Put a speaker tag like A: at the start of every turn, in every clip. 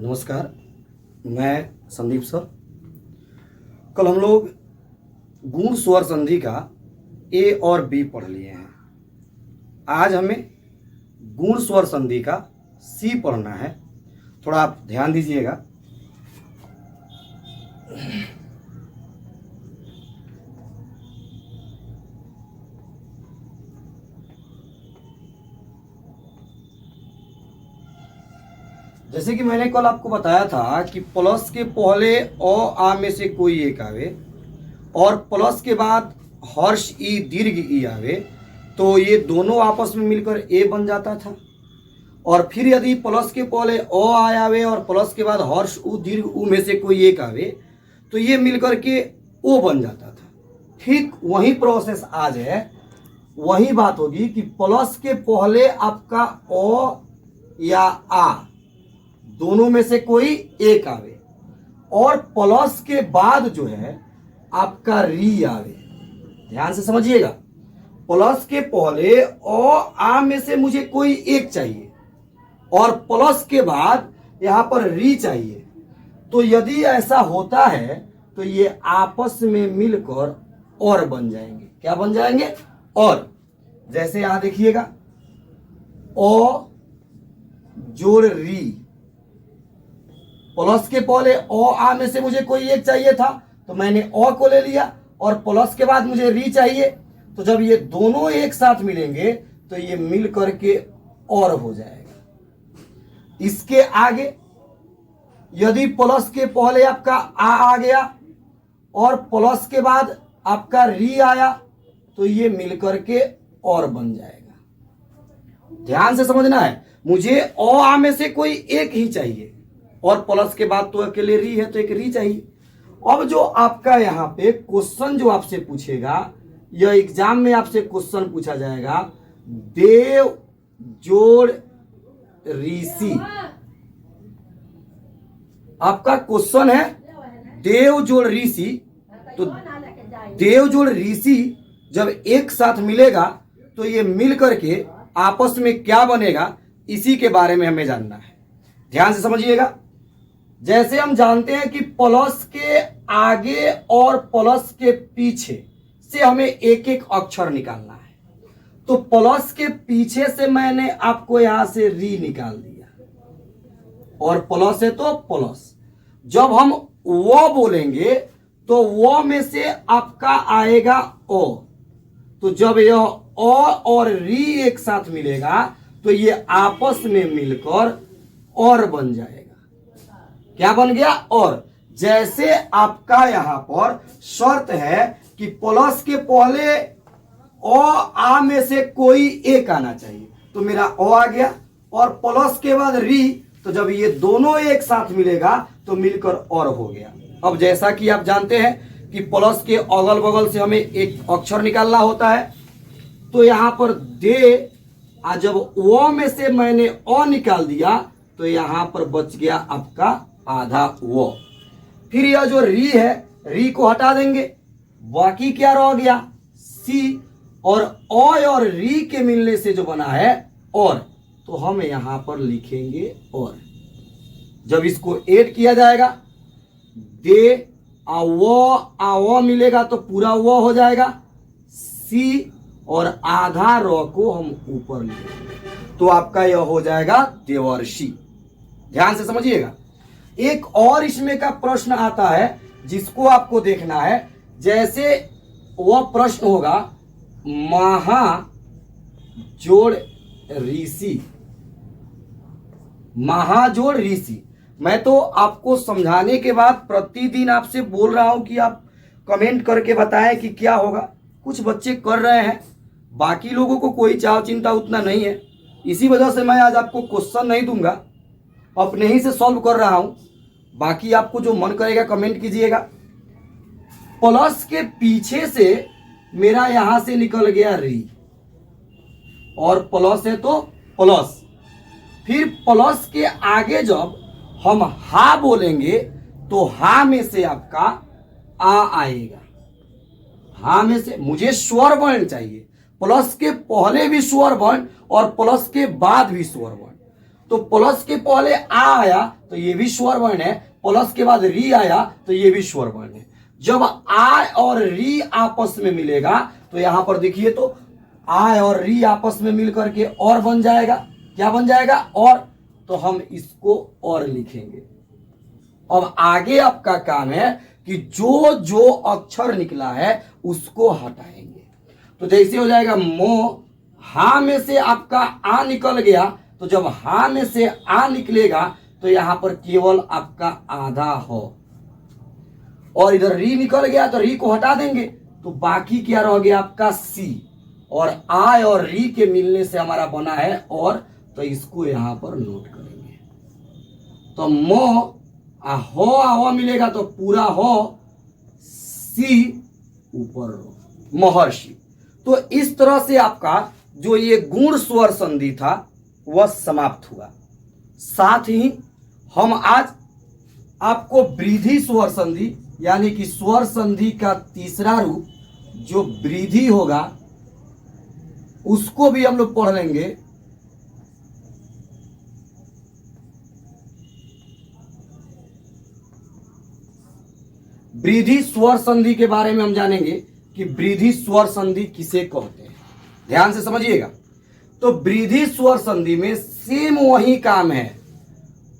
A: नमस्कार, मैं संदीप सर। कल हम लोग गुण स्वर संधि का ए और बी पढ़ लिए हैं। आज हमें गुण स्वर संधि का सी पढ़ना है। थोड़ा आप ध्यान दीजिएगा। जैसे कि मैंने कल आपको बताया था कि प्लस के पहले अ आ में से कोई एक आवे और प्लस के बाद हर्ष ई दीर्घ ई आवे तो ये दोनों आपस में मिलकर ए बन जाता था। और फिर यदि प्लस के पहले अ आवे और प्लस के बाद हर्ष उ दीर्घ उ में से कोई एक आवे तो ये मिलकर के ओ बन जाता था। ठीक वही प्रोसेस आज है, वही बात होगी कि प्लस के पहले आपका अ या आ दोनों में से कोई एक आवे और प्लस के बाद जो है आपका री आवे। ध्यान से समझिएगा, प्लस के पहले अ आ में से मुझे कोई एक चाहिए और प्लस के बाद यहां पर री चाहिए। तो यदि ऐसा होता है तो ये आपस में मिलकर और बन जाएंगे। क्या बन जाएंगे? और। जैसे यहां देखिएगा, अ जोड़ री, प्लस के पहले अ आ में से मुझे कोई एक चाहिए था तो मैंने अ को ले लिया और प्लस के बाद मुझे री चाहिए। तो जब ये दोनों एक साथ मिलेंगे तो ये मिल करके और हो जाएगा। इसके आगे यदि प्लस के पहले आपका आ गया और प्लस के बाद आपका री आया तो ये मिल करके और बन जाएगा। ध्यान से समझना है, मुझे अ आ में से कोई एक ही चाहिए और प्लस के बाद तो अकेले री है तो एक री चाहिए। अब जो आपका यहाँ पे क्वेश्चन जो आपसे पूछेगा, यह एग्जाम में आपसे क्वेश्चन पूछा जाएगा, देव जोड़ ऋषि। आपका क्वेश्चन है देव जोड़ ऋषि। तो देव जोड़ ऋषि जब एक साथ मिलेगा तो ये मिल करके आपस में क्या बनेगा, इसी के बारे में हमें जानना है। ध्यान से समझिएगा। जैसे हम जानते हैं कि प्लस के आगे और प्लस के पीछे से हमें एक एक अक्षर निकालना है, तो प्लस के पीछे से मैंने आपको यहां से री निकाल दिया और प्लस है तो प्लस। जब हम वो बोलेंगे तो वो में से आपका आएगा ओ। तो जब यह ओ और री एक साथ मिलेगा तो ये आपस में मिलकर और बन जाएगा। क्या बन गया? और। जैसे आपका यहां पर शर्त है कि प्लस के पहले अ आ में से कोई एक आना चाहिए, तो मेरा अ आ गया और प्लस के बाद री, तो जब ये दोनों एक साथ मिलेगा तो मिलकर और हो गया। अब जैसा कि आप जानते हैं कि प्लस के अगल बगल से हमें एक अक्षर निकालना होता है, तो यहां पर दे जब वो में से मैंने अ निकाल दिया तो यहां पर बच गया आपका आधा वो। फिर यह जो री है, री को हटा देंगे, बाकी क्या रह गया? सी। और अ और री के मिलने से जो बना है और, तो हम यहां पर लिखेंगे और। जब इसको ऐड किया जाएगा, दे आ वो मिलेगा तो पूरा वो हो जाएगा, सी और आधा रो को हम ऊपर लिखेंगे तो आपका यह हो जाएगा देवर्षि। ध्यान से समझिएगा। एक और इसमें का प्रश्न आता है जिसको आपको देखना है। जैसे वह प्रश्न होगा, महा जोड़ ऋषि, महाजोड़ ऋषि। मैं तो आपको समझाने के बाद प्रतिदिन आपसे बोल रहा हूं कि आप कमेंट करके बताएं कि क्या होगा। कुछ बच्चे कर रहे हैं, बाकी लोगों को कोई चाव चिंता उतना नहीं है। इसी वजह से मैं आज आपको क्वेश्चन नहीं दूंगा, अपने ही से सॉल्व कर रहा हूं। बाकी आपको जो मन करेगा कमेंट कीजिएगा। प्लस के पीछे से मेरा यहां से निकल गया री और प्लस है तो प्लस। फिर प्लस के आगे जब हम हा बोलेंगे तो हा में से आपका आ आएगा। हा में से मुझे स्वर वर्ण चाहिए, प्लस के पहले भी स्वर वर्ण और प्लस के बाद भी स्वर वर्ण। तो प्लस के पहले आ आया तो ये भी स्वर वर्ण है, प्लस के बाद री आया तो ये भी स्वर वर्ण है। जब आ और री आपस में मिलेगा तो यहां पर देखिए तो आ और री आपस में मिलकर के और बन जाएगा। क्या बन जाएगा? और। तो हम इसको और लिखेंगे। अब आगे आपका काम है कि जो जो अक्षर निकला है उसको हटाएंगे। तो जैसे हो जाएगा मो, हा में से आपका आ निकल गया, तो जब हा में से आ निकलेगा तो यहां पर केवल आपका आधा हो, और इधर री निकल गया तो री को हटा देंगे तो बाकी क्या रह गया आपका सी, और आ और री के मिलने से हमारा बना है और, तो इसको यहां पर नोट करेंगे। तो मो आ हो मिलेगा तो पूरा हो, सी ऊपर रो, महर्षि। तो इस तरह से आपका जो ये गुण स्वर संधि था वह समाप्त हुआ। साथ ही हम आज आपको वृद्धि स्वर संधि यानी कि स्वर संधि का तीसरा रूप जो वृद्धि होगा उसको भी हम लोग पढ़ लेंगे। वृद्धि स्वर संधि के बारे में हम जानेंगे कि वृद्धि स्वर संधि किसे कहते हैं। ध्यान से समझिएगा। तो वृद्धि स्वर संधि में सेम वही काम है,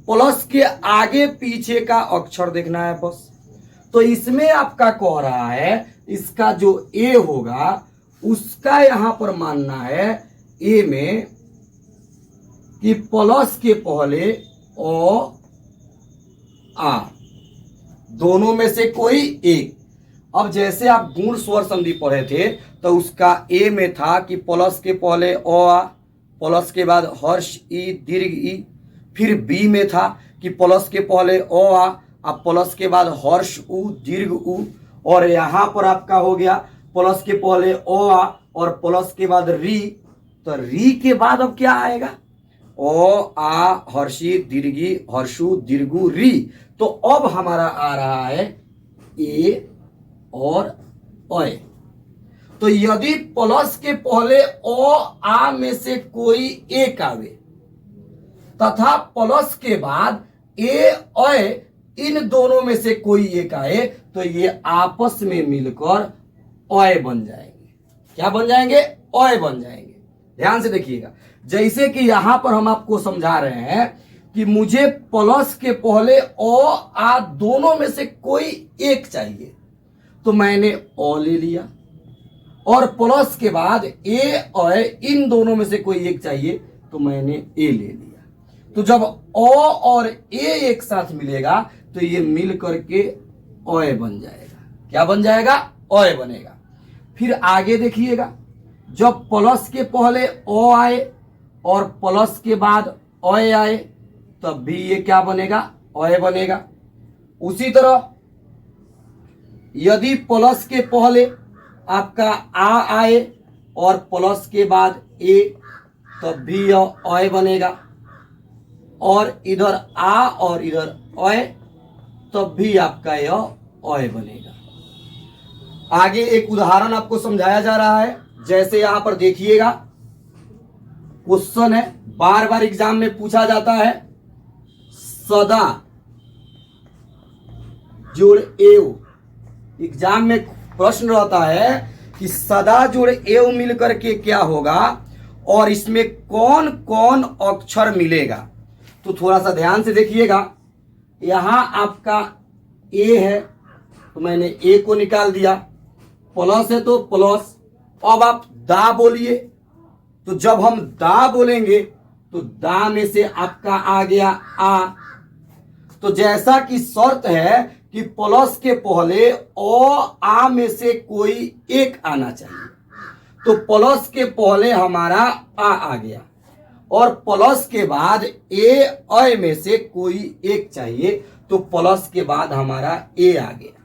A: प्लस के आगे पीछे का अक्षर देखना है बस। तो इसमें आपका कह रहा है इसका जो ए होगा उसका यहां पर मानना है ए में कि प्लस के पहले ओ आ, दोनों में से कोई एक। अब जैसे आप गुण स्वर संधि पढ़े थे तो उसका ए में था कि प्लस के पहले ओ आ, प्लस के बाद हर्ष ई दीर्घ ई। फिर बी में था कि प्लस के पहले ओ आ, अब प्लस के बाद हर्ष उ दीर्घ उ। और यहां पर आपका हो गया प्लस के पहले ओ आ और प्लस के बाद री, तो री के बाद अब क्या आएगा? ओ आ हर्षी दीर्घी हर्षु दीर्घु री। तो अब हमारा आ रहा है ए और ओए। तो यदि प्लस के पहले ओ आ में से कोई एक आवे तथा प्लस के बाद ए ओए इन दोनों में से कोई एक आए तो ये आपस में मिलकर ओए बन जाएंगे। क्या बन जाएंगे? ओए बन जाएंगे। ध्यान से देखिएगा। जैसे कि यहां पर हम आपको समझा रहे हैं कि मुझे प्लस के पहले ओ आ दोनों में से कोई एक चाहिए, तो मैंने ओ ले लिया, और प्लस के बाद ए और इन दोनों में से कोई एक चाहिए तो मैंने ए ले लिया। तो जब ओ और ए एक साथ मिलेगा तो ये मिल करके ओए बन जाएगा। क्या बन जाएगा? ओए बनेगा। फिर आगे देखिएगा, जब प्लस के पहले ओ आए और प्लस के बाद ओए आए तब भी ये क्या बनेगा? ओए बनेगा। उसी तरह यदि प्लस के पहले आपका आ आए और प्लस के बाद ए तब भी यह ओए बनेगा, और इधर आ और इधर ओए तब भी आपका यह ओए बनेगा। आगे एक उदाहरण आपको समझाया जा रहा है। जैसे यहां पर देखिएगा, क्वेश्चन है, बार बार एग्जाम में पूछा जाता है, सदा जोड़ एव। एग्जाम में प्रश्न रहता है कि सदा जोड़ एव मिल करके क्या होगा और इसमें कौन कौन अक्षर मिलेगा। तो थोड़ा सा ध्यान से देखिएगा। यहां आपका ए है तो मैंने ए को निकाल दिया, प्लस है तो प्लस। अब आप दा बोलिए, तो जब हम दा बोलेंगे तो दा में से आपका आ गया आ। तो जैसा कि शर्त है कि प्लस के पहले ओ आ में से कोई एक आना चाहिए, तो प्लस के पहले हमारा आ गया, और प्लस के बाद ए अय में से कोई एक चाहिए तो प्लस के बाद हमारा ए आ गया।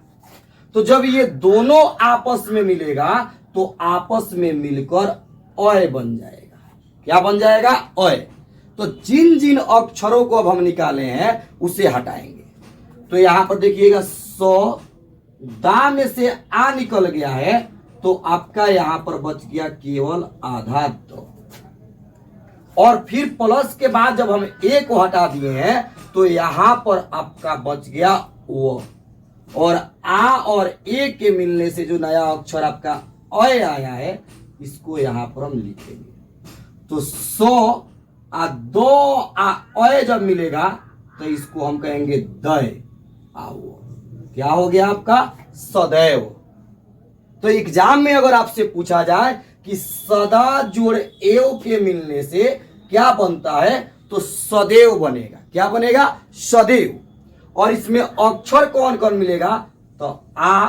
A: तो जब ये दोनों आपस में मिलेगा तो आपस में मिलकर अय बन जाएगा। क्या बन जाएगा? अय। तो जिन जिन अक्षरों को अब हम निकाले हैं उसे हटाएंगे। तो यहां पर देखिएगा, सौ दा में से आ निकल गया है तो आपका यहां पर बच गया केवल आधा दो। और फिर प्लस के बाद जब हम ए को हटा दिए हैं तो यहां पर आपका बच गया वो, और आ और ए के मिलने से जो नया अक्षर आपका अय आया है इसको यहां पर हम लिखेंगे। तो सो आ दो आ अय जब मिलेगा तो इसको हम कहेंगे दय आओ। क्या हो गया आपका? सदैव। तो एग्जाम में अगर आपसे पूछा जाए कि सदा जोड़ एव के मिलने से क्या बनता है तो सदैव बनेगा। क्या बनेगा? सदैव। और इसमें अक्षर कौन कौन मिलेगा? तो आ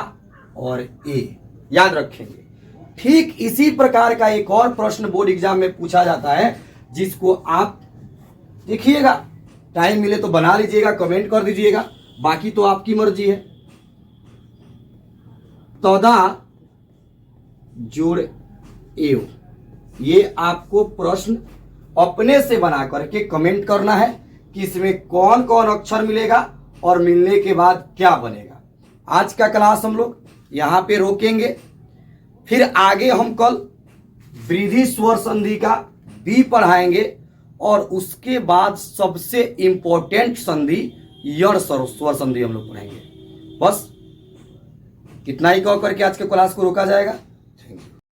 A: और ए, याद रखेंगे। ठीक इसी प्रकार का एक और प्रश्न बोर्ड एग्जाम में पूछा जाता है जिसको आप देखिएगा, टाइम मिले तो बना लीजिएगा, कमेंट कर दीजिएगा, बाकी तो आपकी मर्जी है। तदा जोड़ एव, ये आपको प्रश्न अपने से बना करके कमेंट करना है कि इसमें कौन कौन अक्षर मिलेगा और मिलने के बाद क्या बनेगा। आज का क्लास हम लोग यहां पे रोकेंगे, फिर आगे हम कल वृद्धि स्वर संधि का बी पढ़ाएंगे और उसके बाद सबसे इंपॉर्टेंट संधि यण स्वर संधि हम लोग पढ़ेंगे। बस इतना ही कह करके आज के क्लास को रोका जाएगा।